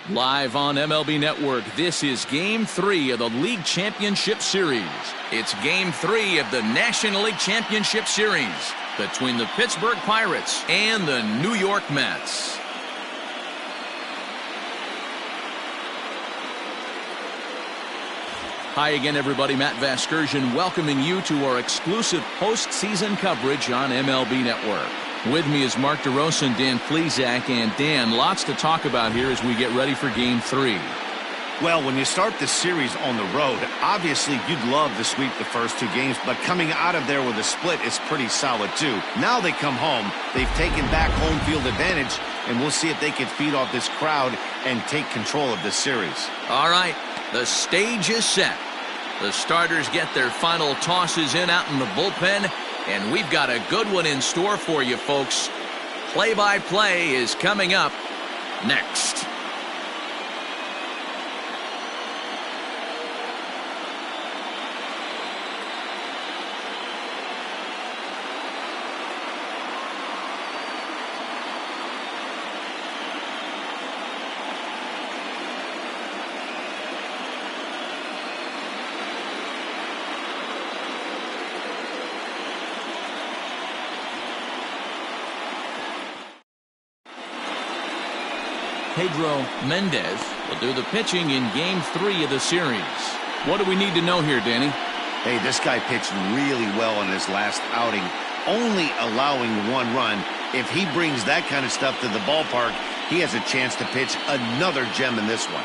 Live on MLB Network, this is Game 3 of the League Championship Series. It's Game 3 of the National League Championship Series between the Pittsburgh Pirates and the New York Mets. Hi again, everybody. Matt Vasgersian welcoming you to our exclusive postseason coverage on MLB Network. With me is Mark DeRosa and Dan Plesac. And Dan, lots to talk about here as we get ready for Game 3. Well, when you start this series on the road, obviously you'd love to sweep the first two games, but coming out of there with a split is pretty solid too. Now they come home, they've taken back home field advantage, and we'll see if they can feed off this crowd and take control of this series. All right, the stage is set. The starters get their final tosses in out in the bullpen, and we've got a good one in store for you, folks. Play-by-play is coming up next. Pedro Mendez will do the pitching in Game 3 of the series. What do we need to know here, Danny? Hey, this guy pitched really well in his last outing, only allowing one run. If he brings that kind of stuff to the ballpark, he has a chance to pitch another gem in this one.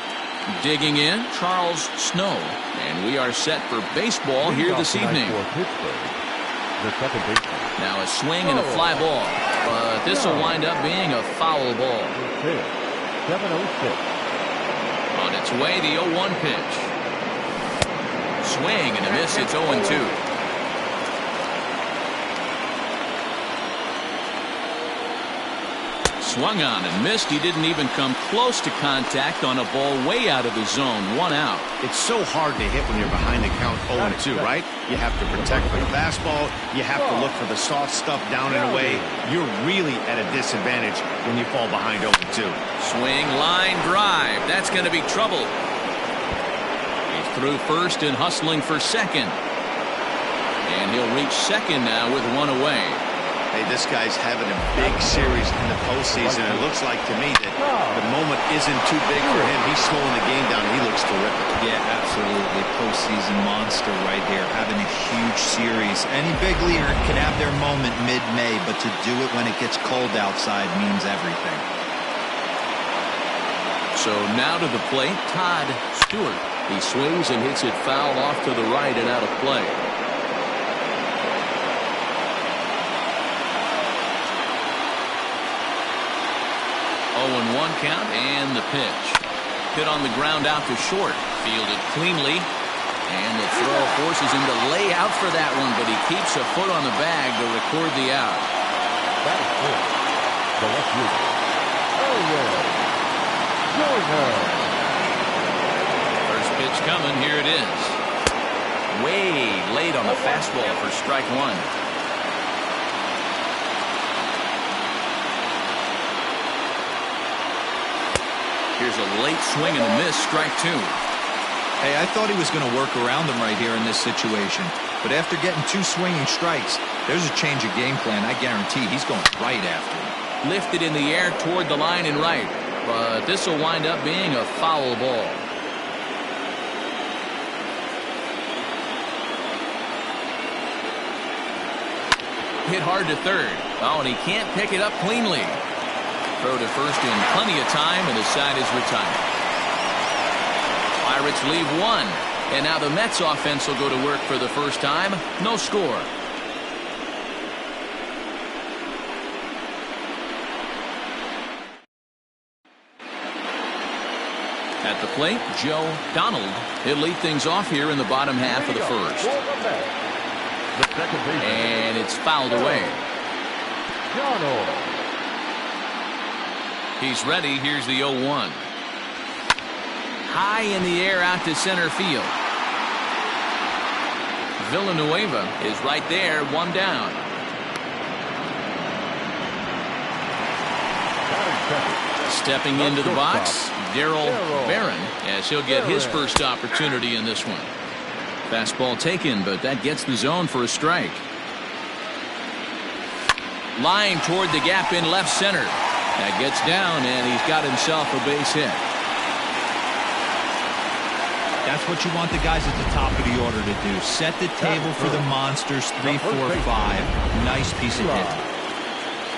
Digging in, Charles Snow, and we are set for baseball here this evening. Now a swing and a fly ball, but this will wind up being a foul ball. 7-0-6. On its way, the 0-1 pitch. Swing and a miss. It's 0-2. Swung on and missed. He didn't even come close to contact on a ball way out of the zone. 1 out. It's so hard to hit when you're behind the count 0-2, right? You have to protect for the fastball. You have to look for the soft stuff down and away. You're really at a disadvantage when you fall behind 0-2. Swing, line drive. That's going to be trouble. He's through first and hustling for second. And he'll reach second now with 1 away. Hey, this guy's having a big series in the postseason. It looks like to me that the moment isn't too big for him. He's slowing the game down. He looks terrific. Yeah, absolutely. Postseason monster right here, having a huge series. Any big leaguer can have their moment mid-May, but to do it when it gets cold outside means everything. So now to the plate, Todd Stewart. He swings and hits it foul off to the right and out of play. 0-1 count and the pitch. Hit on the ground out to short. Fielded cleanly. And the throw forces him to lay out for that one, but he keeps a foot on the bag to record the out. That is good. The left fielder. Oh, yeah. First pitch coming. Here it is. Way late on the fastball for strike 1. Here's a late swing and a miss, strike 2. Hey, I thought he was going to work around him right here in this situation. But after getting 2 swinging strikes, there's a change of game plan. I guarantee he's going right after him. Lifted in the air toward the line and right. But this will wind up being a foul ball. Hit hard to third. Oh, and he can't pick it up cleanly. Throw to first in plenty of time, and the side is retired. Pirates leave 1. And now the Mets offense will go to work for the first time. No score. At the plate, Joe Donald. He'll lead things off here in the bottom half of the first. And it's fouled away. He's ready. Here's the 0-1. High in the air out to center field. Villanueva is right there, 1 down. Stepping into the box, Darryl Barron, as he'll get his first opportunity in this one. Fastball taken, but that gets the zone for a strike. Line toward the gap in left center. That gets down, and he's got himself a base hit. That's what you want the guys at the top of the order to do. Set the table for the monsters. 3, 4, 5. Nice piece of hit.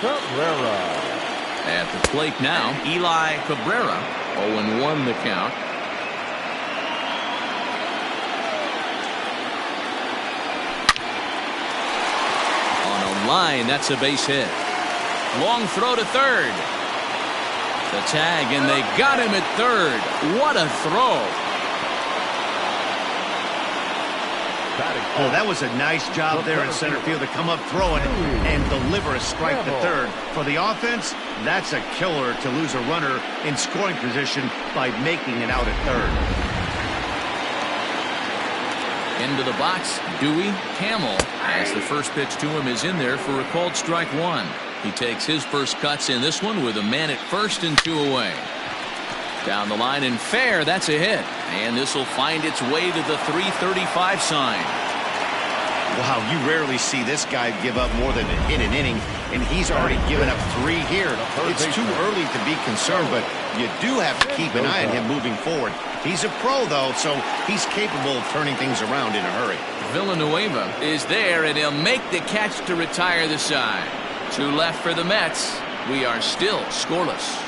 Cabrera. At the plate now, Eli Cabrera. 0-1 the count. On a line, that's a base hit. Long throw to third. The tag, and they got him at third. What a throw. Oh, that was a nice job there in center field to come up throwing and deliver a strike to third. For the offense, that's a killer to lose a runner in scoring position by making it out at third. Into the box, Dewey Camel, as the first pitch to him is in there for a called strike one. He takes his first cuts in this one with a man at first and 2 away. Down the line and fair, that's a hit. And this will find its way to the 335 sign. Wow, you rarely see this guy give up more than a hit an inning, and he's already given up 3 here. It's too early to be concerned, but you do have to keep an eye on him moving forward. He's a pro, though, so he's capable of turning things around in a hurry. Villanueva is there, and he'll make the catch to retire the side. 2 left for the Mets. We are still scoreless.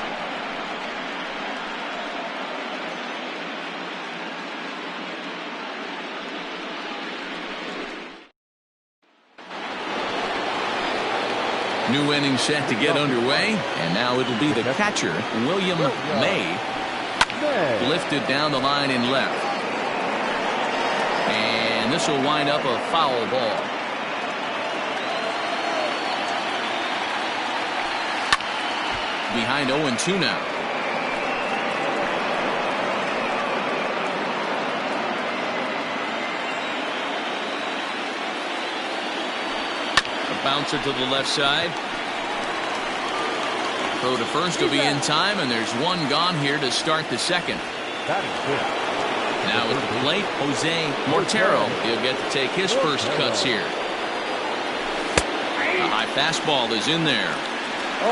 New inning set to get underway, and now it'll be the catcher, William May, lifted down the line in left. And this will wind up a foul ball. Behind 0-2 now. Bouncer to the left side. Throw to first will be in time, and there's 1 gone here to start the second. Now at the plate, Jose Montero. He'll get to take his first cuts here. A high fastball is in there.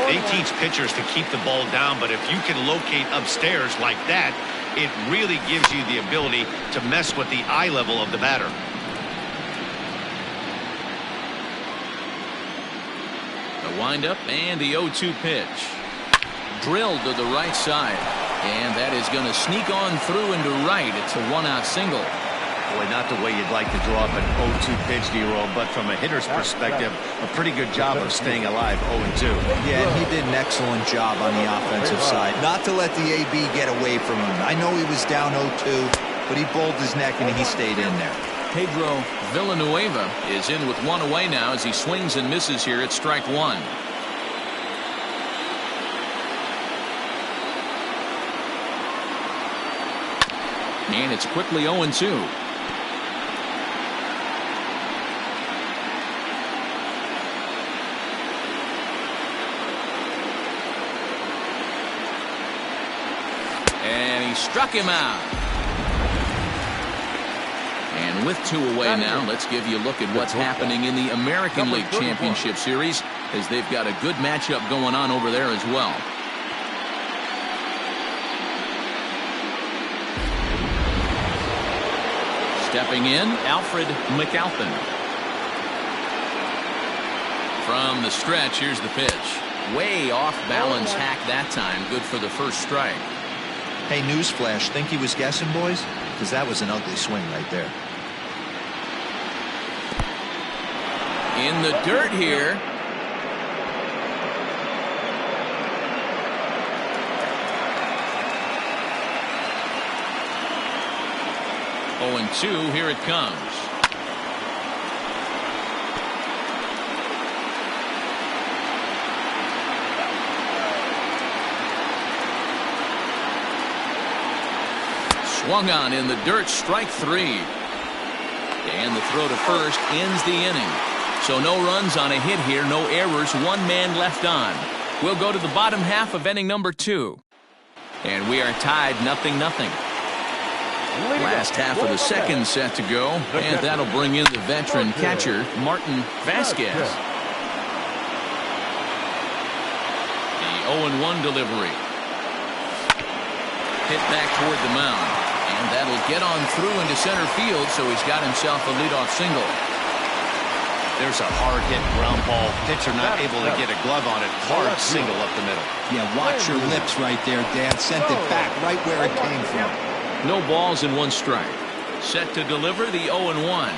They teach pitchers to keep the ball down, but if you can locate upstairs like that, it really gives you the ability to mess with the eye level of the batter. Windup and the 0-2 pitch. Drilled to the right side. And that is going to sneak on through into right. It's a 1-out single. Boy, not the way you'd like to draw up an 0-2 pitch, D-roll, but from a hitter's perspective, a pretty good job of staying alive 0-2. Yeah, and he did an excellent job on the offensive side. Not to let the AB get away from him. I know he was down 0-2, but he bowled his neck and he stayed in there. Pedro Villanueva is in with 1 away now as he swings and misses here at strike 1. And it's quickly 0-2. And he struck him out. And with 2 away now, let's give you a look at what's happening in the American League Championship Series, as they've got a good matchup going on over there as well. Stepping in, Alfred McAlpin. From the stretch, here's the pitch. Way off balance hack that time. Good for the first strike. Hey, newsflash, think he was guessing, boys? Because that was an ugly swing right there. In the dirt here. Oh, and 2, here it comes. Swung on in the dirt, strike 3. And the throw to first ends the inning. So no runs on a hit here, no errors, 1 man left on. We'll go to the bottom half of inning number 2. And we are tied 0-0. Last half of the second set to go, and that'll bring in the veteran catcher, Martin Vasquez. The 0-1 delivery. Hit back toward the mound, and that'll get on through into center field, so he's got himself a leadoff single. There's a hard-hit ground ball. Pitcher not able to get a glove on it. Hard single up the middle. Yeah, watch your lips right there, Dan. Sent it back right where it came from. No balls and 1 strike. Set to deliver the 0-1.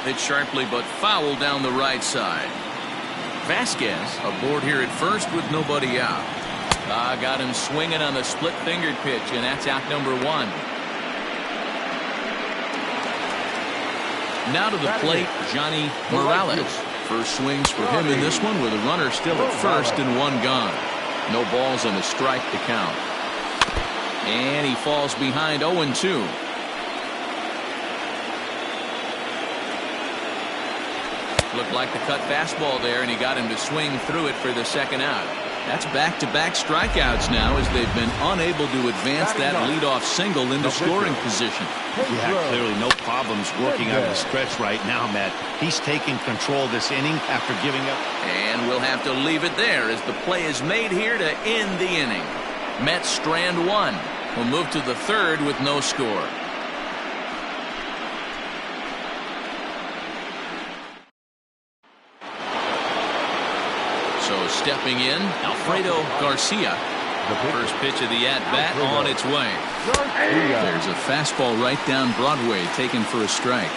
Hit sharply but foul down the right side. Vasquez aboard here at first with nobody out. Got him swinging on the split-fingered pitch, and that's out number 1. Now to the plate, Johnny Morales. First swings for him in this one with a runner still at first and 1 gone. No balls and a strike to count. And he falls behind 0-2. Looked like the cut fastball there, and he got him to swing through it for the second out. That's back-to-back strikeouts now as they've been unable to advance that leadoff single into scoring position. Yeah, clearly no problems working on the stretch right now, Matt. He's taking control this inning after giving up. And we'll have to leave it there as the play is made here to end the inning. Mets strand 1. We'll move to the 3rd with no score. So stepping in, Alfredo Garcia. The first pitch of the at-bat on its way. There's a fastball right down Broadway taken for a strike.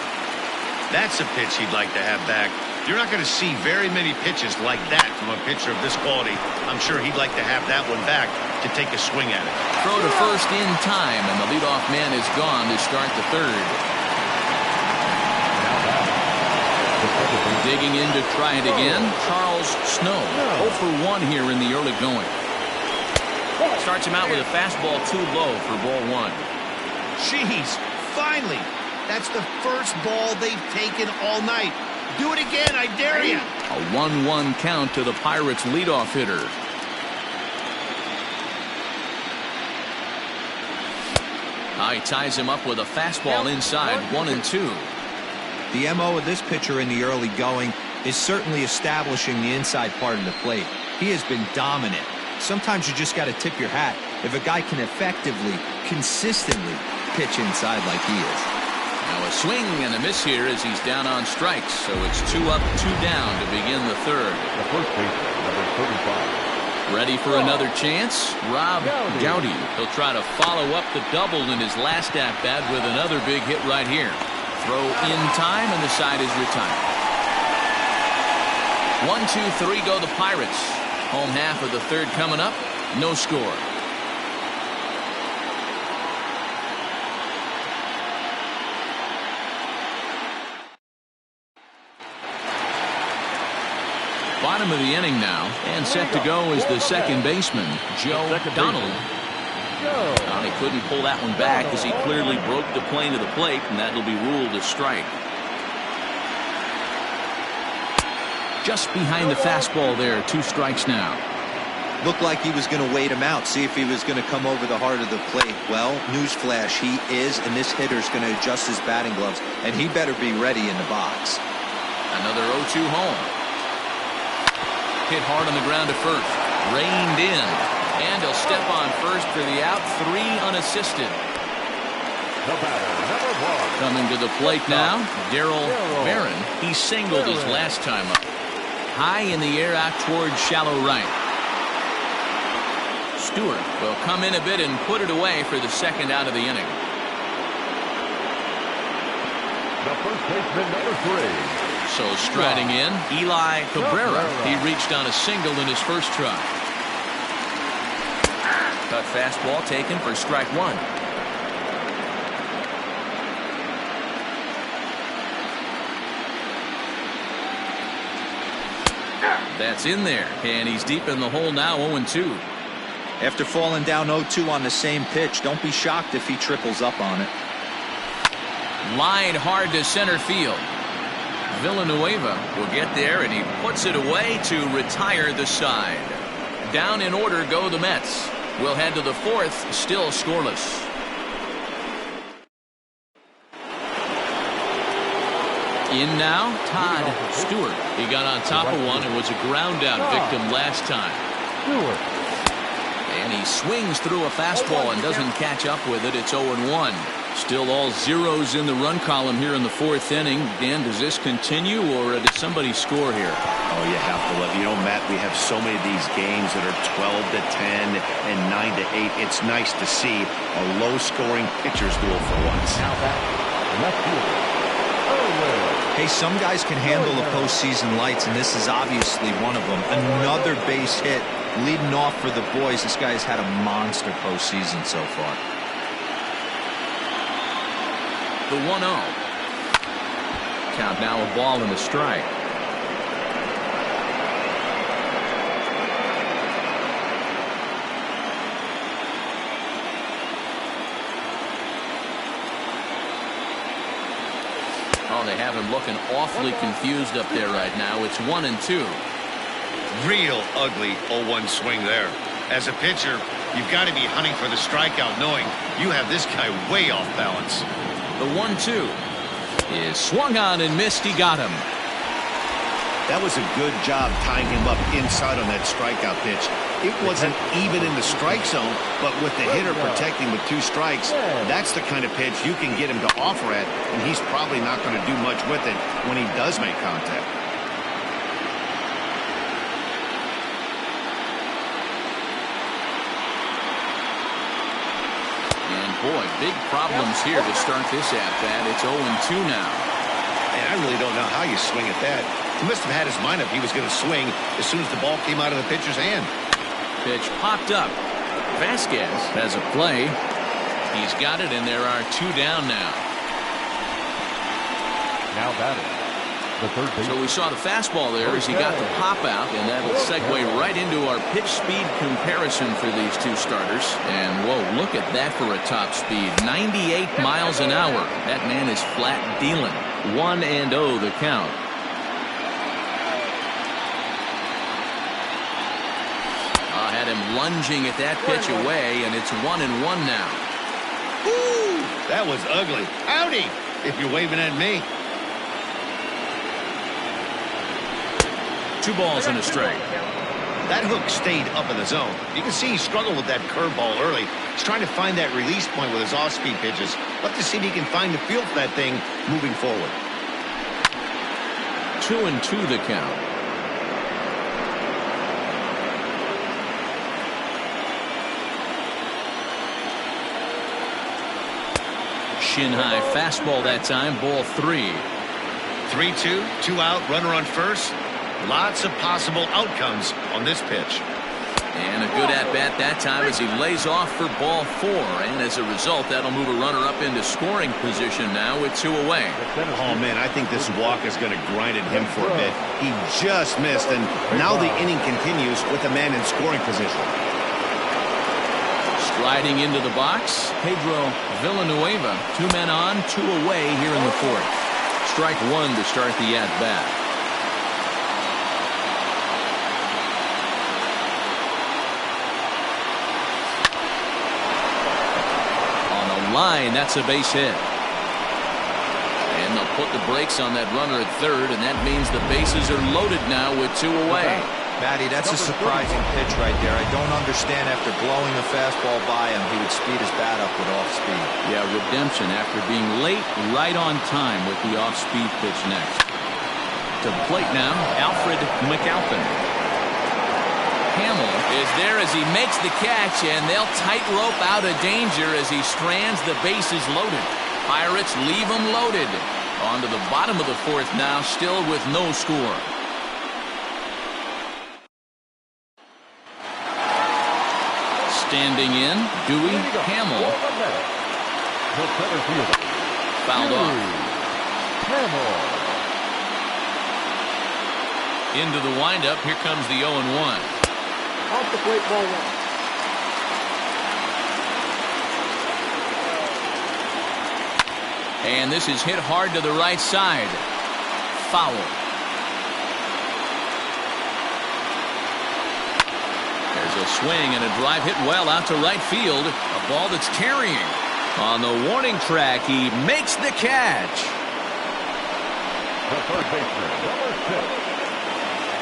That's a pitch he'd like to have back. You're not going to see very many pitches like that from a pitcher of this quality. I'm sure he'd like to have that one back to take a swing at it. Throw to first in time, and the leadoff man is gone to start the 3rd. Digging in to try it again, Charles Snow. 0 for 1 here in the early going. Starts him out with a fastball too low for ball 1. Jeez, finally. That's the first ball they've taken all night. Do it again, I dare you. A 1-1 count to the Pirates leadoff hitter. He ties him up with a fastball inside, 1-2. The MO of this pitcher in the early going is certainly establishing the inside part of the plate. He has been dominant. Sometimes you just got to tip your hat if a guy can effectively, consistently pitch inside like he is. Now a swing and a miss here as he's down on strikes, so it's 2 up, 2 down to begin the 3rd. The first baseman, number 35. Ready for another chance? Rob Gowdy. He'll try to follow up the double in his last at-bat with another big hit right here. Throw in time, and the side is retired. 1-2-3 go the Pirates. Home half of the 3rd coming up. No score. Bottom of the inning now, and set to go is the second baseman, Joe Donald. He couldn't pull that one back as he clearly broke the plane of the plate, and that'll be ruled a strike. Just behind the fastball there, 2 strikes now. Looked like he was going to wait him out, see if he was going to come over the heart of the plate. Well, newsflash, he is, and this hitter's going to adjust his batting gloves, and he better be ready in the box. Another 0-2 home. Hit hard on the ground to first. Reined in. And he'll step on first for the out. 3 unassisted. The batter, number 1. Coming to the plate now, Darryl Barron. He singled his last time up. High in the air out towards shallow right. Stewart will come in a bit and put it away for the second out of the inning. The first baseman, number 3. So striding in, Eli Cabrera. He reached on a single in his first try. Cut fastball taken for strike 1. That's in there, and he's deep in the hole now, 0-2. After falling down 0-2 on the same pitch, don't be shocked if he triples up on it. Line hard to center field. Villanueva will get there, and he puts it away to retire the side. Down in order go the Mets. We'll head to the fourth, still scoreless. In now, Todd Stewart. He got on top of one and was a ground out victim last time. And he swings through a fastball and doesn't catch up with it. It's 0-1. Still all zeros in the run column here in the fourth inning. Dan, does this continue or did somebody score here? Oh, you have to love. You know, Matt, we have so many of these games that are 12-10 and 9-8. It's nice to see a low-scoring pitcher's duel for once. Now back, left fielder. Hey, some guys can handle the postseason lights, and this is obviously one of them. Another base hit leading off for the boys. This guy has had a monster postseason so far. The 1-0. Count now, a ball and a strike. Oh, they have him looking awfully confused up there right now. It's 1-2. Real ugly 0-1 swing there. As a pitcher, you've got to be hunting for the strikeout, knowing you have this guy way off balance. The 1-2 is swung on and missed. He got him. That was a good job tying him up inside on that strikeout pitch. It wasn't even in the strike zone, but with the hitter protecting with 2 strikes, that's the kind of pitch you can get him to offer at, and he's probably not going to do much with it when he does make contact. Boy, big problems here to start this at-bat. It's 0-2 now. And I really don't know how you swing at that. He must have had his mind up he was going to swing as soon as the ball came out of the pitcher's hand. Pitch popped up. Vasquez has a play. He's got it, and there are 2 down now. Now batting, the third base. So we saw the fastball there as he got the pop out, and that'll segue right into our pitch speed comparison for these 2 starters. And whoa, look at that for a top speed. 98 miles an hour. That man is flat dealing. 1-0 the count. Had him lunging at that pitch away, and it's 1-1 now. Ooh, that was ugly. Howdy, if you're waving at me. 2 balls and a strike. That hook stayed up in the zone. You can see he struggled with that curveball early. He's trying to find that release point with his off-speed pitches. Love to see if he can find the feel for that thing moving forward. 2-2 the count. Shin high fastball that time. Ball 3. 3-2, 2 out, runner on first. Lots of possible outcomes on this pitch. And a good at-bat that time as he lays off for ball 4. And as a result, that'll move a runner up into scoring position now with 2 away. Oh, man, I think this walk is going to grind at him for a bit. He just missed, and now the inning continues with a man in scoring position. Striding into the box, Pedro Villanueva. 2 men on, 2 away here in the 4th. Strike 1 to start the at-bat. Line, that's a base hit. And they'll put the brakes on that runner at 3rd, and that means the bases are loaded now with 2 away. Matty, that's a surprising pitch right there. I don't understand after blowing a fastball by him, he would speed his bat up with off speed. Yeah, redemption after being late, right on time with the off-speed pitch next. To the plate now, Alfred McAlpin. Hamill is there as he makes the catch, and they'll tightrope out of danger as he strands the bases loaded. Pirates leave them loaded. On to the bottom of the 4th now, still with no score. Standing in, Dewey Hamill. Fouled off. Into the windup, here comes the 0-1. Off the plate, ball 1. And this is hit hard to the right side. Foul. There's a swing and a drive hit well out to right field. A ball that's carrying. On the warning track, he makes the catch. The third baseman, number 6,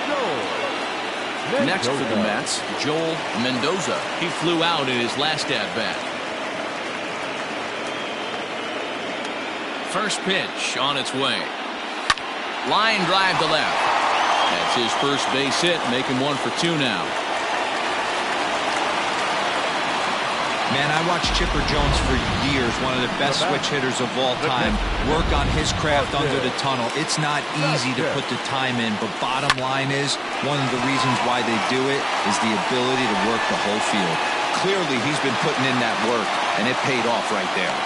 Joel. Next for the Mets, Joel Mendoza. He flew out in his last at-bat. First pitch on its way. Line drive to left. That's his first base hit, making 1 for 2 now. Man, I watched Chipper Jones for years, one of the best switch hitters of all time, work on his craft under the tunnel. It's not easy to put the time in, but bottom line is, one of the reasons why they do it is the ability to work the whole field. Clearly, he's been putting in that work, and it paid off right there.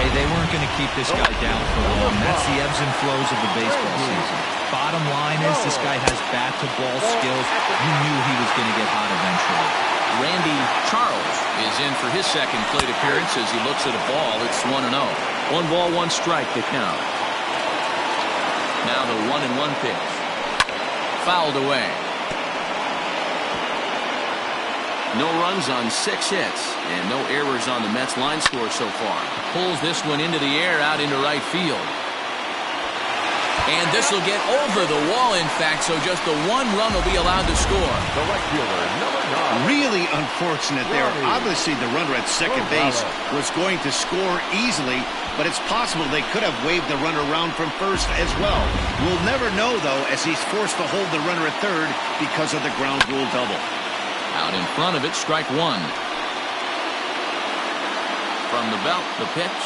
Hey, they weren't going to keep this guy down for long. That's the ebbs and flows of the baseball season. Bottom line is, this guy has bat-to-ball skills. You knew he was going to get hot eventually. Randy Charles is in for his second plate appearance as he looks at a ball. It's 1-0. 1 ball, 1 strike to count. Now the 1-1 pitch. Fouled away. No runs on 6 hits and no errors on the Mets line score so far. Pulls this one into the air out into right field. And this will get over the wall, in fact, so just the 1 run will be allowed to score. The right fielder, number 9. Really unfortunate there. Obviously, the runner at second base was going to score easily, but it's possible they could have waved the runner around from first as well. We'll never know, though, as he's forced to hold the runner at third because of the ground rule double. Out in front of it, strike 1. From the belt, the pitch.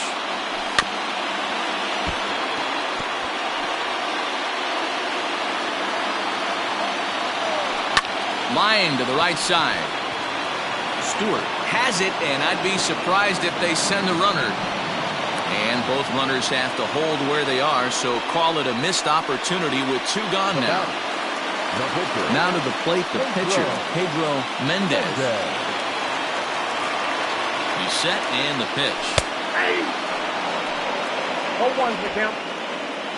Line to the right side. Stewart has it, and I'd be surprised if they send the runner. And both runners have to hold where they are, so call it a missed opportunity with 2 gone now. Now to the plate, the pitcher, Pedro Mendez. He's set, and the pitch. 0-1 the count.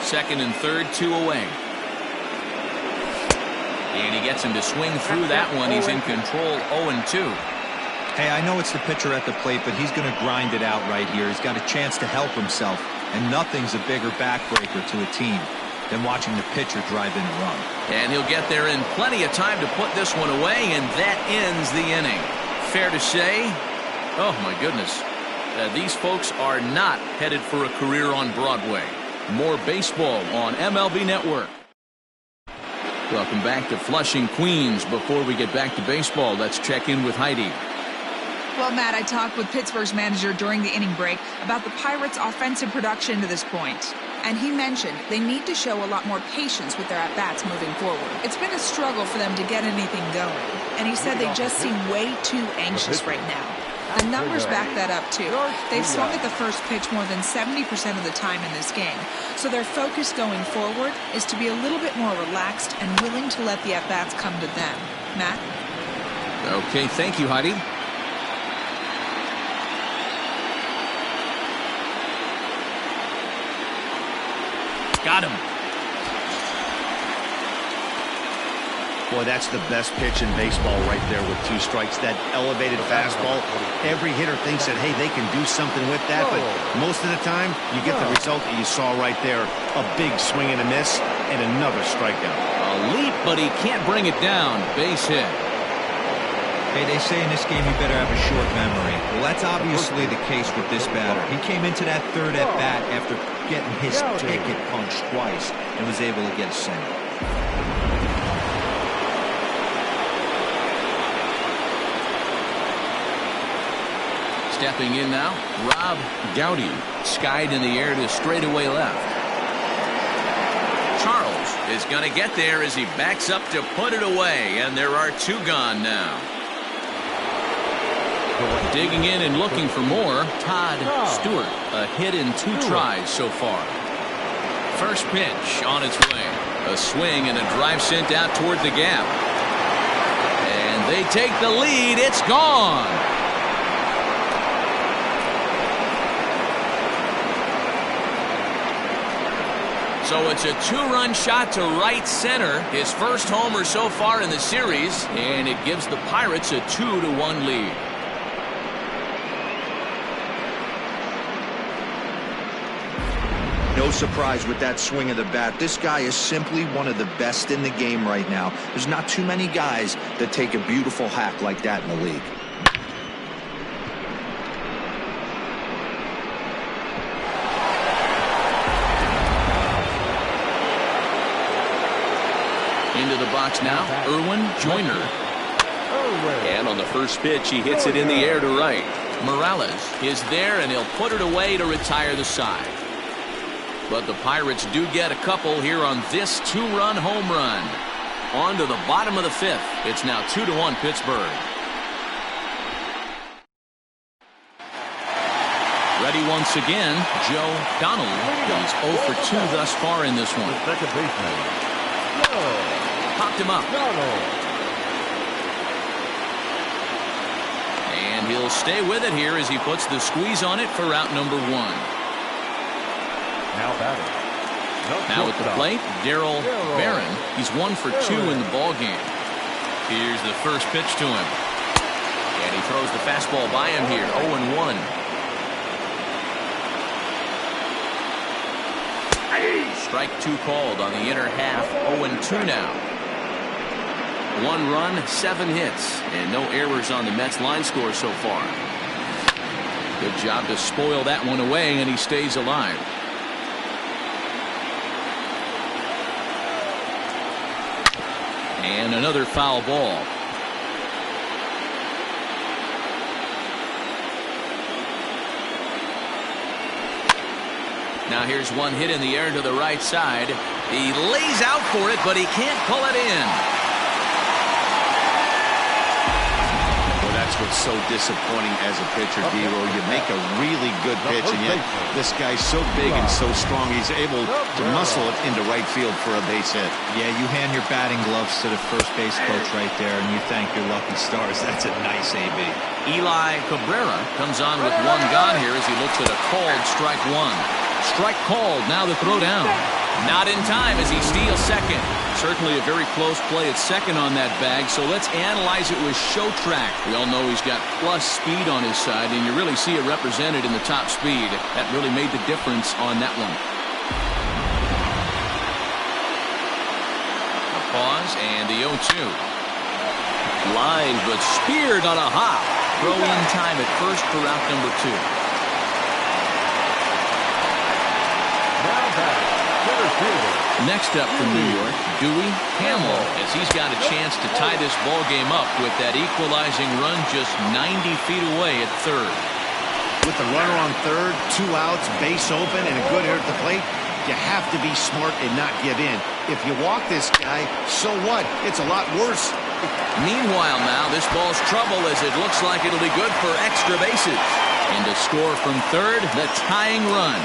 Second and third, 2 away. And he gets him to swing through that one. He's in control, 0-2. Hey, I know it's the pitcher at the plate, but he's going to grind it out right here. He's got a chance to help himself, and nothing's a bigger backbreaker to a team than watching the pitcher drive in a run. And he'll get there in plenty of time to put this one away, and that ends the inning. Fair to say, oh my goodness, these folks are not headed for a career on Broadway. More baseball on MLB Network. Welcome back to Flushing, Queens. Before we get back to baseball, let's check in with Heidi. Well, Matt, I talked with Pittsburgh's manager during the inning break about the Pirates' offensive production to this point. And he mentioned they need to show a lot more patience with their at-bats moving forward. It's been a struggle for them to get anything going. And he said they just seem way too anxious right now. The numbers back that up, too. They've swung at the first pitch more than 70% of the time in this game. So their focus going forward is to be a little bit more relaxed and willing to let the at-bats come to them. Matt? Okay, thank you, Heidi. Got him. Boy, that's the best pitch in baseball right there with 2 strikes. That elevated fastball. Every hitter thinks that, hey, they can do something with that, but most of the time, you get the result that you saw right there. A big swing and a miss, and another strikeout. A leap, but he can't bring it down. Base hit. Hey, they say in this game you better have a short memory. Well, that's obviously the case with this batter. He came into that third at-bat after getting his ticket punched twice and was able to get a single. Stepping in now, Rob Gowdy. Skied in the air to straightaway left. Charles is going to get there as he backs up to put it away, and there are 2 gone now. Digging in and looking for more, Todd Stewart. A hit in 2 tries so far. First pitch on its way. A swing and a drive sent out toward the gap. And they take the lead. It's gone. So it's a 2-run shot to right center. His first homer so far in the series, and it gives the Pirates a 2-1 lead. No surprise with that swing of the bat. This guy is simply one of the best in the game right now. There's not too many guys that take a beautiful hack like that in the league. Into the box now, Irwin Joyner. And on the first pitch, he hits it in the air to right. Morales is there, and he'll put it away to retire the side. But the Pirates do get a couple here on this 2-run home run. On to the bottom of the 5th. It's now 2-1 Pittsburgh. Ready once again, Joe Donald. He's 0 for 2 thus far in this one. Second baseman. Popped him up. And he'll stay with it here as he puts the squeeze on it for out number 1. Now batting. Now at the plate, Darryl Barron. He's 1 for 2 in the ball game. Here's the first pitch to him. And he throws the fastball by him here, 0-1. Strike 2 called on the inner half, 0-2 now. 1 run, 7 hits, and no errors on the Mets line score so far. Good job to spoil that one away, and he stays alive. And another foul ball. Now here's one hit in the air to the right side. He lays out for it, but he can't pull it in. Well, that's what's so disappointing as a pitcher, D-Row. You make a really good pitch, and yet this guy's so big and so strong, he's able to muscle it into right field for a base hit. Yeah, you hand your batting gloves to the first base coach right there, and you thank your lucky stars. That's a nice AB. Eli Cabrera comes on with 1 gone here as he looks at a called strike 1. Strike called. Now the throw down. Not in time as he steals second. Certainly a very close play at second on that bag, so let's analyze it with show track. We all know he's got plus speed on his side, and you really see it represented in the top speed. That really made the difference on that one. A pause and the 0-2. Lined but speared on a hop. Throw in time at first for out number 2. Next up from New York, Dewey Hamill, as he's got a chance to tie this ball game up with that equalizing run just 90 feet away at third. With the runner on third, 2 outs, base open, and a good hitter at the plate, you have to be smart and not give in. If you walk this guy, so what? It's a lot worse. Meanwhile now, this ball's trouble as it looks like it'll be good for extra bases. And to score from third, the tying run.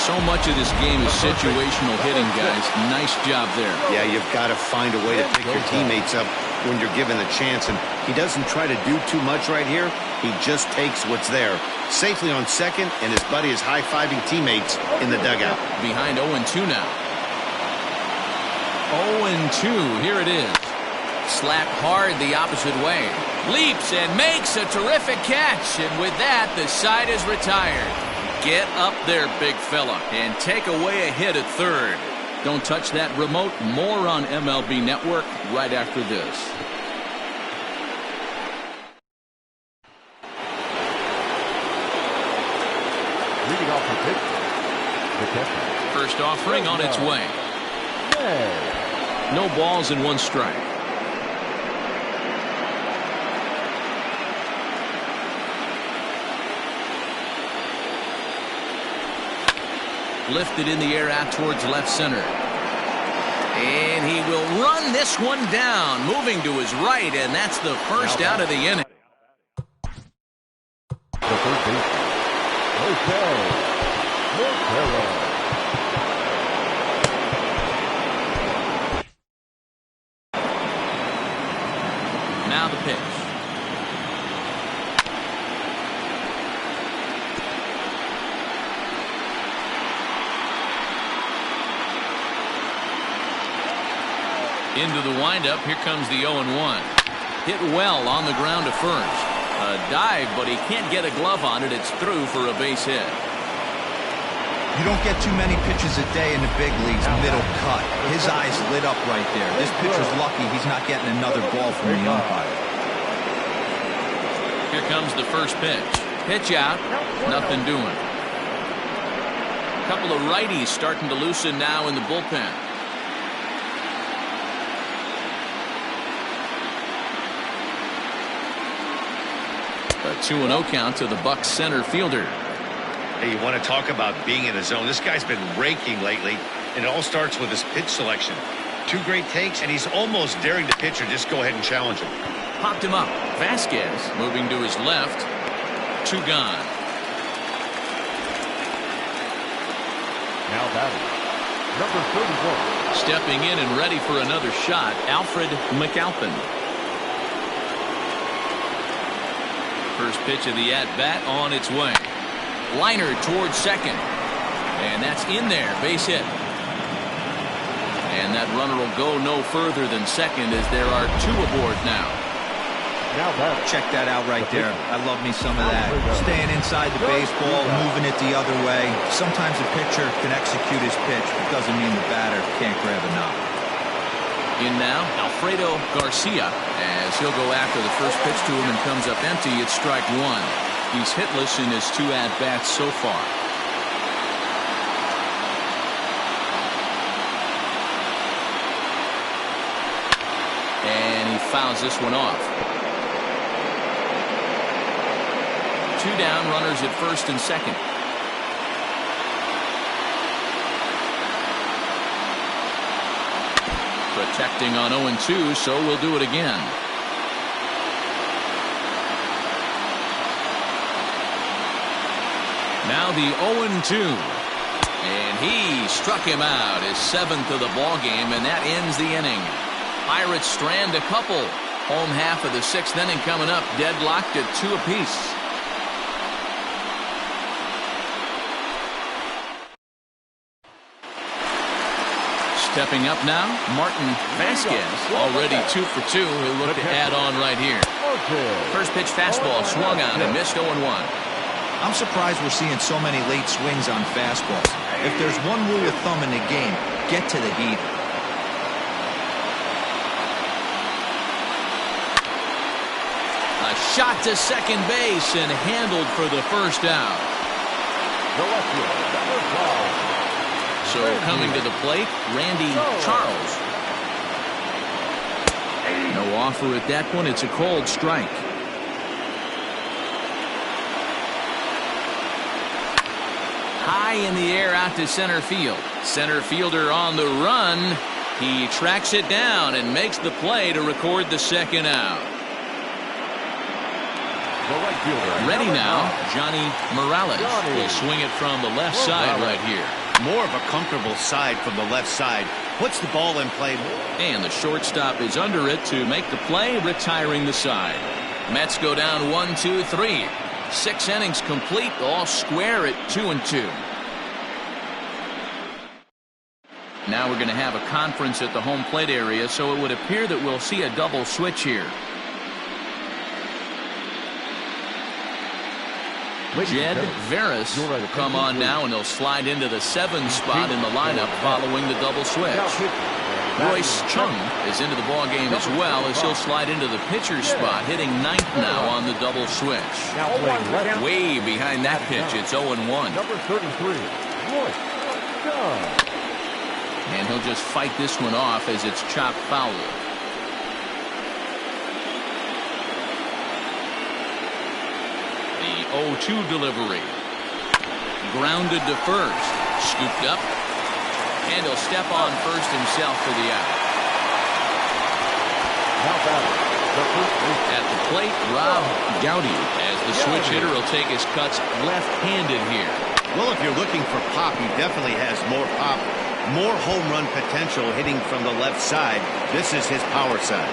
So much of this game is situational hitting, guys. Nice job there. Yeah, you've got to find a way to pick your teammates up when you're given the chance, and he doesn't try to do too much right here. He just takes what's there. Safely on second, and his buddy is high-fiving teammates in the dugout. Behind 0-2 now. 0-2, here it is. Slapped hard the opposite way. Leaps and makes a terrific catch, and with that, the side is retired. Get up there, big fella, and take away a hit at third. Don't touch that remote. More on MLB Network right after this. Leading off the pitch, the catcher. First offering on its way. No balls and 1 strike. Lifted in the air out towards left center. And he will run this one down, moving to his right, and that's the first out of the inning. The first baseman, Otero. Now the pitch. Into the windup. Here comes the 0-1. Hit well on the ground to first. A dive, but he can't get a glove on it. It's through for a base hit. You don't get too many pitches a day in the big leagues, middle cut. His eyes lit up right there. This pitcher's lucky he's not getting another ball from the umpire. Here comes the first pitch. Pitch out. Nothing doing. A couple of righties starting to loosen now in the bullpen. A 2-0 count to the Bucs center fielder. Hey, you want to talk about being in a zone? This guy's been raking lately, and it all starts with his pitch selection. 2 great takes, and he's almost daring the pitcher just go ahead and challenge him. Popped him up. Vasquez moving to his left. 2 gone. Now batting, number 31. Stepping in and ready for another shot, Alfred McAlpin. First pitch of the at-bat on its way. Liner towards second. And that's in there. Base hit. And that runner will go no further than second as there are 2 aboard now. Now batting. Check that out right there. I love me some of that. Staying inside the baseball, moving it the other way. Sometimes a pitcher can execute his pitch, but doesn't mean the batter can't grab a knock. In now, Alfredo Garcia, as he'll go after the first pitch to him and comes up empty. It's strike 1. He's hitless in his 2 at-bats so far. And he fouls this one off. 2 down, runners at first and second. Protecting on 0-2, so we'll do it again. Now the 0-2. And he struck him out, his 7th of the ball game, and that ends the inning. Pirates strand a couple. Home half of the 6th inning coming up, deadlocked at 2 apiece. Stepping up now, Martin Vasquez, already 2 for 2. He'll look to add on right here. First pitch fastball swung on and missed 0-1. I'm surprised we're seeing so many late swings on fastballs. If there's one rule of thumb in the game, get to the heat. A shot to second base and handled for the first out. So coming to the plate, Randy Charles. No offer at that point. It's a cold strike. High in the air out to center field. Center fielder on the run. He tracks it down and makes the play to record the second out. Ready now, Johnny Morales will swing it from the left side right here. More of a comfortable side from the left side. Puts the ball in play. And the shortstop is under it to make the play, retiring the side. Mets go down 1, 2, 3. 6 innings complete, all square at 2-2. Now we're going to have a conference at the home plate area, so it would appear that we'll see a double switch here. Jed Veras will come on now, and he'll slide into the 7 spot in the lineup following the double switch. Royce Chung is into the ball game as well, as he'll slide into the pitcher's spot, hitting 9th now on the double switch. Way behind that pitch, it's 0-1. Number 33, Royce Chung. And he'll just fight this one off as it's chopped foul. The 0-2 delivery. Grounded to first. Scooped up. And he'll step on first himself for the out. At the plate, Rob Gowdy, as the switch hitter will take his cuts left-handed here. Well, if you're looking for pop, he definitely has more pop, more home run potential hitting from the left side. This is his power side.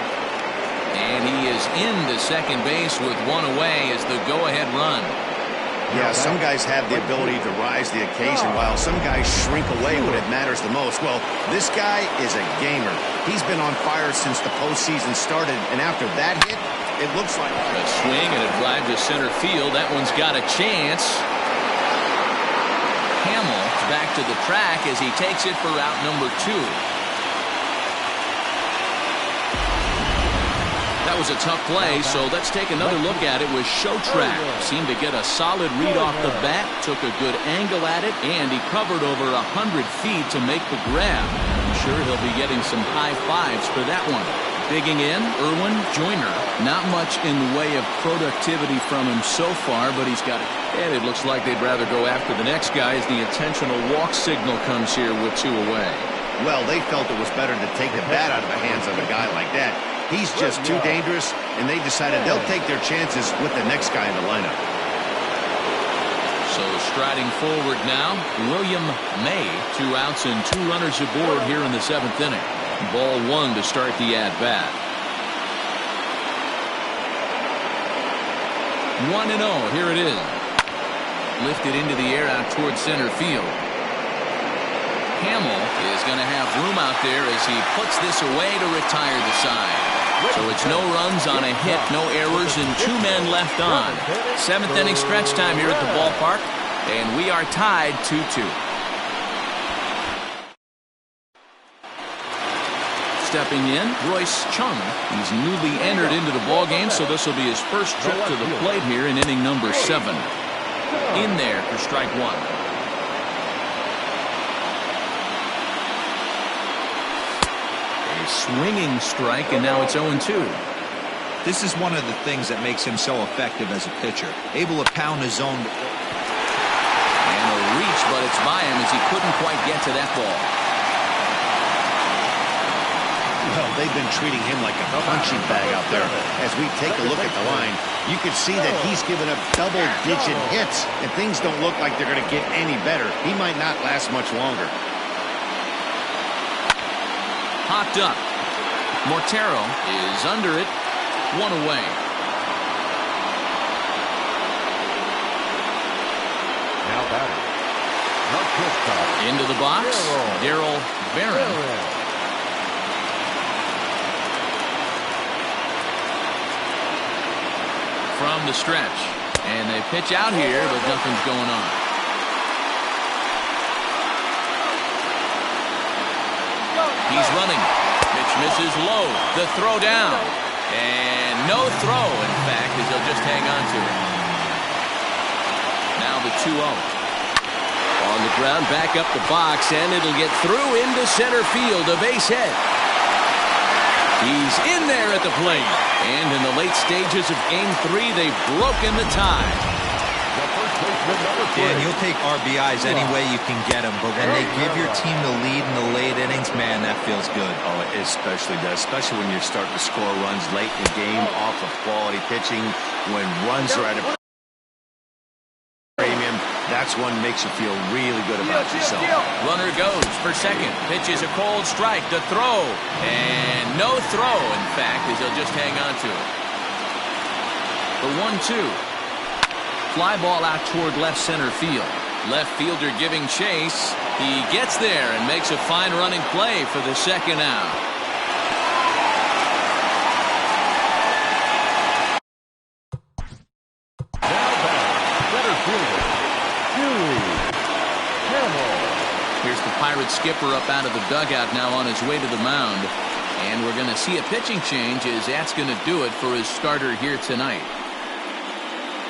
And he is into second base with 1 away as the go-ahead run. Yeah, some guys have the ability to rise to the occasion while some guys shrink away when it matters the most. Well, this guy is a gamer. He's been on fire since the postseason started, and after that hit, it looks like a swing and a drive to center field. That one's got a chance. Hamill back to the track as he takes it for route number 2. That was a tough play, so let's take another look at it with Show Track. Seemed to get a solid read off the bat, took a good angle at it, and he covered over 100 feet to make the grab. I'm sure he'll be getting some high fives for that one. Digging in, Irwin Joyner. Not much in the way of productivity from him so far, but he's got it. And it looks like they'd rather go after the next guy as the intentional walk signal comes here with 2 away. Well, they felt it was better to take the bat out of the hands of a guy like that. He's just too dangerous, and they decided they'll take their chances with the next guy in the lineup. So striding forward now, William May. 2 outs and 2 runners aboard here in the 7th inning. Ball 1 to start the at-bat. 1-0, here it is. Lifted into the air out towards center field. Hamill is going to have room out there as he puts this away to retire the side. So it's no runs on a hit, no errors, and 2 men left on. 7th inning stretch time here at the ballpark, and we are tied 2-2. Stepping in, Royce Chung. He's newly entered into the ballgame, so this will be his first trip to the plate here in inning number 7. In there for strike 1. Swinging strike, and now it's 0-2. This is one of the things that makes him so effective as a pitcher. Able to pound his zone. And a reach, but it's by him as he couldn't quite get to that ball. Well, they've been treating him like a punching bag out there. As we take a look at the line, you can see that he's given up double-digit hits, and things don't look like they're going to get any better. He might not last much longer. Popped up. Mortero is under it. 1 away. Now batting. Into the box. Darryl Barron. From the stretch. And they pitch out here, but nothing's going on. He's running. Pitch misses low. The throw down. And no throw, in fact, as they'll just hang on to it. Now the 2-0. On the ground, back up the box, and it'll get through into center field. A base hit. He's in there at the plate. And in the late stages of Game 3, they've broken the tie. Dan, you'll take RBIs any way you can get them, but when they give your team the lead in the late innings, man, that feels good. Oh, it especially does, especially when you're starting to score runs late in the game off of quality pitching. When runs are at a premium, that's one makes you feel really good about yourself. Runner goes for second. Pitches a cold strike. The throw. And no throw, in fact, as they'll just hang on to it. The 1-2. Fly ball out toward left center field. Left fielder giving chase. He gets there and makes a fine running play for the second out. Center fielder, Here's the Pirates skipper up out of the dugout now on his way to the mound. And we're going to see a pitching change as that's going to do it for his starter here tonight.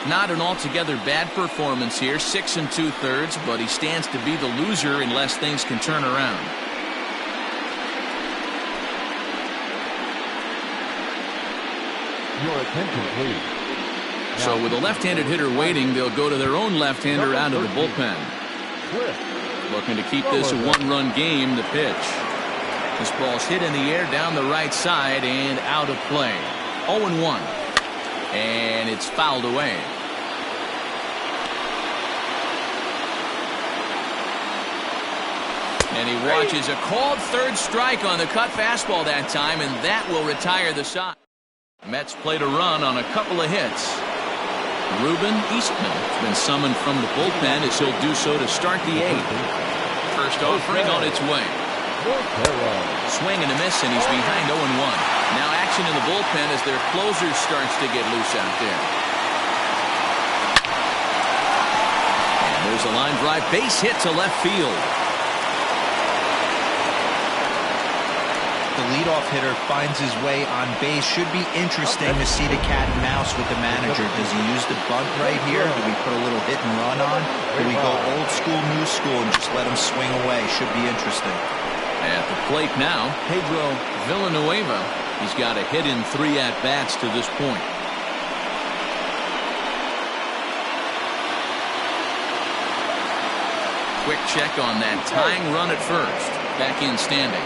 Not an altogether bad performance here, 6 2/3, but he stands to be the loser unless things can turn around. Your attention, please. So with a left-handed hitter waiting, they'll go to their own left-hander out of the bullpen. Looking to keep this a 1-run game. The pitch. This ball's hit in the air down the right side and out of play. 0-1. And it's fouled away. And he watches a called third strike on the cut fastball that time, and that will retire the side. Mets played a run on a couple of hits. Ruben Eastman has been summoned from the bullpen as he'll do so to start the 8th. First offering on its way. Swing and a miss, and he's behind 0-1. Now action in the bullpen as their closer starts to get loose out there. And there's a line drive, base hit to left field. The leadoff hitter finds his way on base. Should be interesting to see the cat and mouse with the manager. Does he use the bunt right here? Do we put a little hit and run on? Do we go old school, new school, and just let him swing away? Should be interesting. At the plate now, Pedro Villanueva. He's got a hit in 3 at-bats to this point. Quick check on that tying run at first. Back in standing.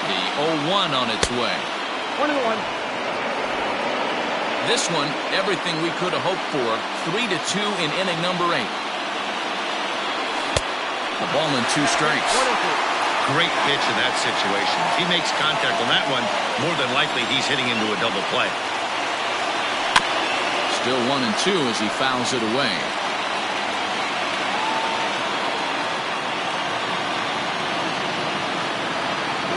The 0-1 on its way. 1-1. This one, everything we could have hoped for. 3-2 in inning number 8. The ball in 2 strikes. Great pitch in that situation. If he makes contact on that one, more than likely he's hitting into a double play. Still 1-2 as he fouls it away.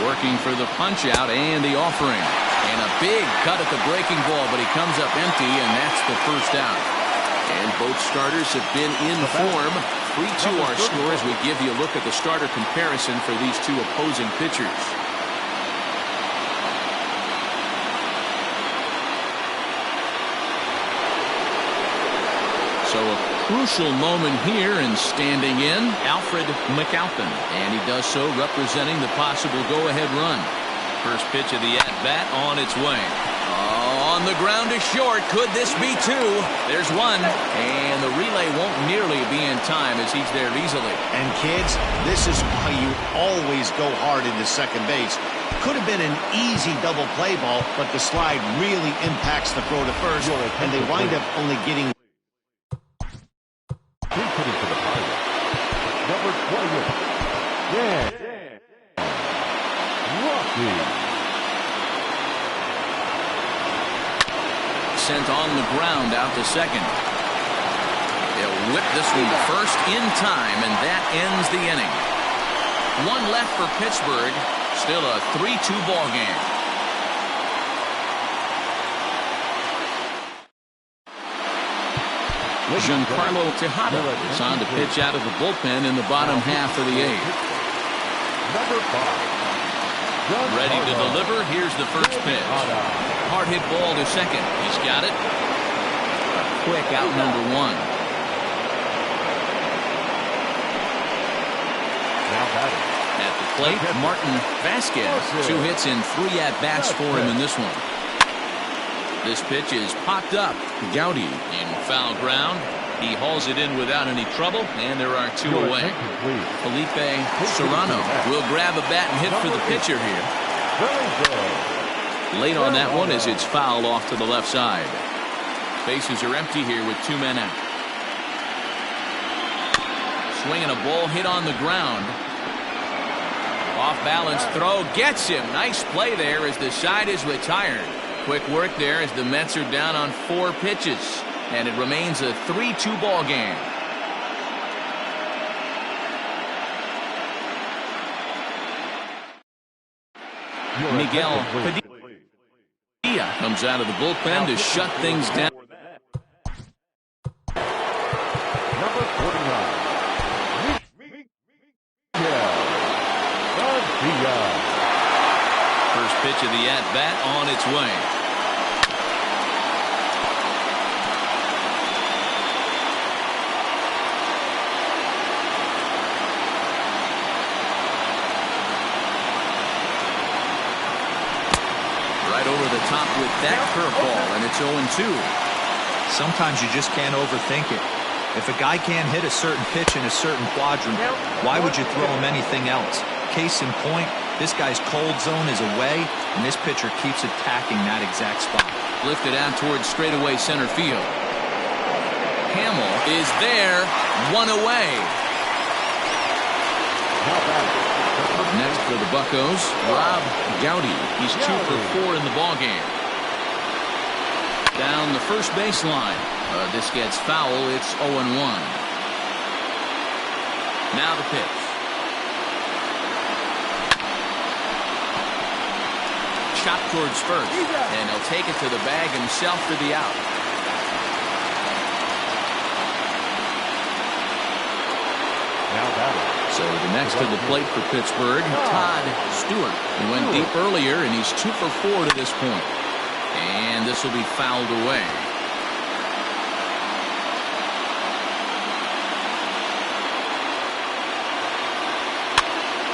Working for the punch out and the offering. And a big cut at the breaking ball, but he comes up empty, and that's the first out. And both starters have been in form. 3-2 our score as we give you a look at the starter comparison for these two opposing pitchers. So a crucial moment here, and standing in, Alfred McAlpin. And he does so representing the possible go-ahead run. First pitch of the at-bat on its way. Oh, on the ground to short. Could this be 2? There's 1. And the relay won't nearly be in time as he's there easily. And kids, this is why you always go hard into second base. Could have been an easy double play ball, but the slide really impacts the throw to first, and they wind up only getting... Hitting for the Pirates, number 20, Dan Rocky. Sent on the ground out to second. They'll whip this one to first in time, and that ends the inning. 1 left for Pittsburgh. Still a 3-2 ball game. Giancarlo Tejada is on to pitch out of the bullpen in the bottom half of the 8th. Number 5. Ready to deliver. Here's the first pitch. Hard hit ball to second. He's got it. Quick out number 1. Now batting. At the plate, Martin Vasquez. 2 hits in 3 at-bats for him in this one. This pitch is popped up. Gowdy in foul ground. He hauls it in without any trouble, and there are 2 away. Felipe Serrano will grab a bat and hit for the pitcher here. Late on that one as it's fouled off to the left side. Bases are empty here with 2 men out. Swinging a ball hit on the ground. Off balance throw gets him. Nice play there as the side is retired. Quick work there as the Mets are down on 4 pitches. And it remains a 3-2 ball game. Miguel Padilla comes out of the bullpen to shut things down. Number 49. First pitch of the at-bat on its way. Right over the top with that curveball, and it's 0-2. Sometimes you just can't overthink it. If a guy can't hit a certain pitch in a certain quadrant, why would you throw him anything else? Case in point, this guy's cold zone is away, and this pitcher keeps attacking that exact spot. Lifted out towards straightaway center field. Hamill is there, 1 away. Next For the Buccos, Rob Gowdy. He's 2 for 4 in the ballgame. Down the first baseline. This gets foul. It's 0-1. Now the pitch. Shot towards first, and he'll take it to the bag himself for the out. Now batting. So the next to the plate for Pittsburgh, Todd Stewart. He went deep earlier, and he's 2 for 4 to this point. And this will be fouled away.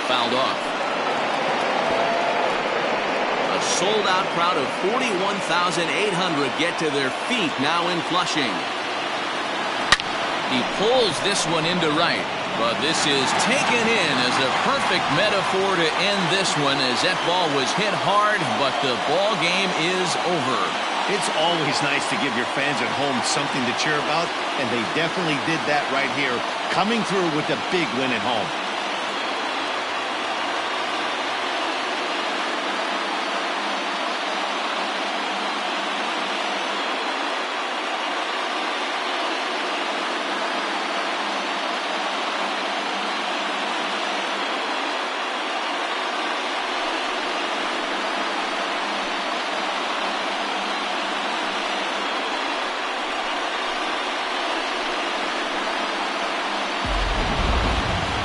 Fouled off. A sold-out crowd of 41,800 get to their feet now in Flushing. He pulls this one into right. But this is taken in as a perfect metaphor to end this one, as that ball was hit hard, but the ball game is over. It's always nice to give your fans at home something to cheer about, and they definitely did that right here, coming through with a big win at home.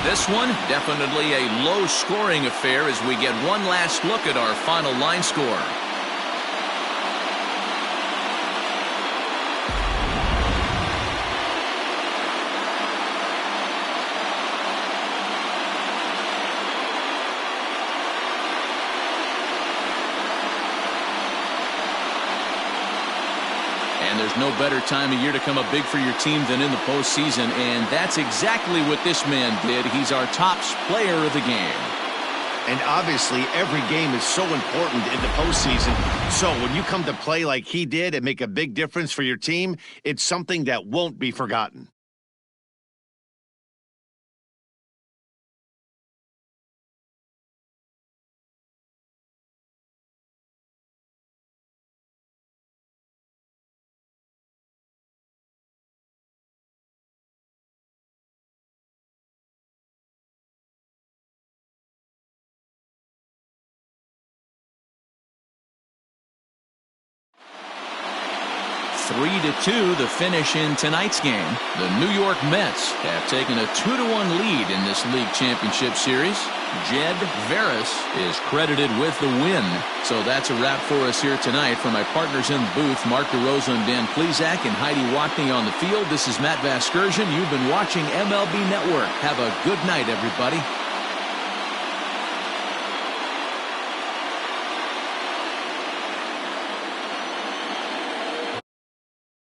This one, definitely a low-scoring affair as we get one last look at our final line score. And there's no better time of year to come up big for your team than in the postseason, and that's exactly what this man did. He's our top player of the game. And obviously, every game is so important in the postseason. So when you come to play like he did and make a big difference for your team, it's something that won't be forgotten. Three to 2 the finish in tonight's game. The New York Mets have taken a 2-1 lead in this league championship series. Jed Veras is credited with the win. So that's a wrap for us here tonight. For my partners in the booth, Mark DeRosa and Dan Plesac, and Heidi Watney on the field, this is Matt Vasgersian. You've been watching MLB Network. Have a good night, everybody.